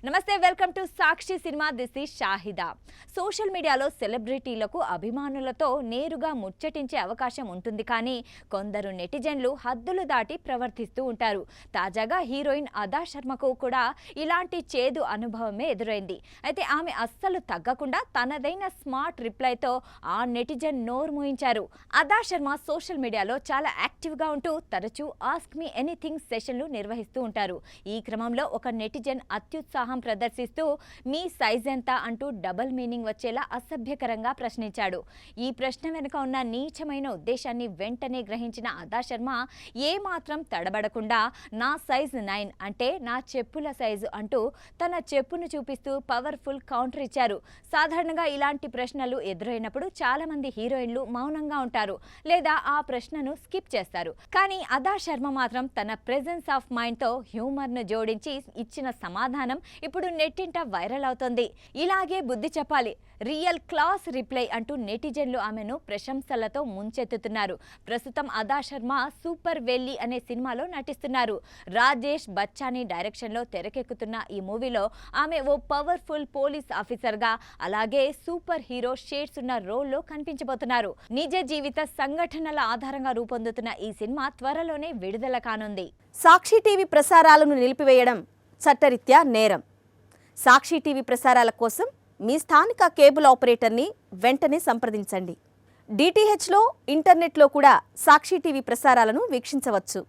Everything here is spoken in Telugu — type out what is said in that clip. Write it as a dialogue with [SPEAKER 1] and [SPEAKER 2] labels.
[SPEAKER 1] నమస్తే, welcome to Sakshi cinema. This is Shahida. Social మీడియాలో సెలబ్రిటీలకు అభిమానులతో నేరుగా ముచ్చటించే అవకాశం ఉంటుంది, కానీ కొందరు నెటిజన్లు హద్దులు దాటి ప్రవర్తిస్తూ ఉంటారు. తాజాగా హీరోయిన్ అదా శర్మకు కూడా ఇలాంటి చేదు అనుభవమే ఎదురైంది. అయితే ఆమె అస్సలు తగ్గకుండా తనదైన స్మార్ట్ రిప్లైతో ఆ నెటిజన్ నోరు మూయించారు. అదా శర్మ సోషల్ మీడియాలో చాలా యాక్టివ్గా ఉంటూ తరచూ ఆస్క్ మీ ఎనీథింగ్ సెషన్లు నిర్వహిస్తూ ఉంటారు. ఈ క్రమంలో ఒక నెటిజన్ అత్యుత్సాహం ప్రదర్శిస్తూ మీ సైజ్ ఎంత అంటూ డబుల్ మీనింగ్ వచ్చేలా అసభ్యకరంగా ప్రశ్నించాడు. ఈ ప్రశ్న వెనుక ఉన్న నీచమైన ఉద్దేశాన్ని వెంటనే గ్రహించిన అదా శర్మ ఏమాత్రం తడబడకుండా నా సైజ్ 9 అంటే నా చెప్పుల సైజు అంటూ తన చెప్పును చూపిస్తూ పవర్ఫుల్ కౌంటర్ ఇచ్చారు. సాధారణంగా ఇలాంటి ప్రశ్నలు ఎదురైనప్పుడు చాలా మంది హీరోయిన్లు మౌనంగా ఉంటారు లేదా ఆ ప్రశ్నను స్కిప్ చేస్తారు. కానీ అదా శర్మ మాత్రం తన ప్రెజెన్స్ ఆఫ్ మైండ్ తో హ్యూమర్ ను జోడించి ఇచ్చిన సమాధానం ఇప్పుడు నెట్టింట వైరల్ అవుతోంది. ఇలాగే బుద్ధి చెప్పాలి, రియల్ క్లాస్ రిప్లై అంటూ నెటిజన్లు ఆమెను ప్రశంసలతో ముంచెత్తుతున్నారు. ప్రస్తుతం అదా శర్మ సూపర్ వెల్లి అనే సినిమాలో నటిస్తున్నారు. రాజేష్ బచ్చాని డైరెక్షన్ లో తెరకెక్కుతున్న ఈ మూవీలో ఆమె ఓ పవర్ఫుల్ పోలీస్ ఆఫీసర్ గా, అలాగే సూపర్ హీరో షేడ్స్ ఉన్న రోల్లో కనిపించబోతున్నారు. నిజ జీవిత సంఘటనల ఆధారంగా రూపొందుతున్న ఈ సినిమా త్వరలోనే విడుదల కానుంది.
[SPEAKER 2] సాక్షి టీవీ ప్రసారాలను నిలిపివేయడం చట్టరీత్యా నేరం. సాక్షి టీవీ ప్రసారాల కోసం మీ స్థానిక కేబుల్ ఆపరేటర్ని వెంటనే సంప్రదించండి. డిటిహెచ్లో, ఇంటర్నెట్లో కూడా సాక్షి టీవీ ప్రసారాలను వీక్షించవచ్చు.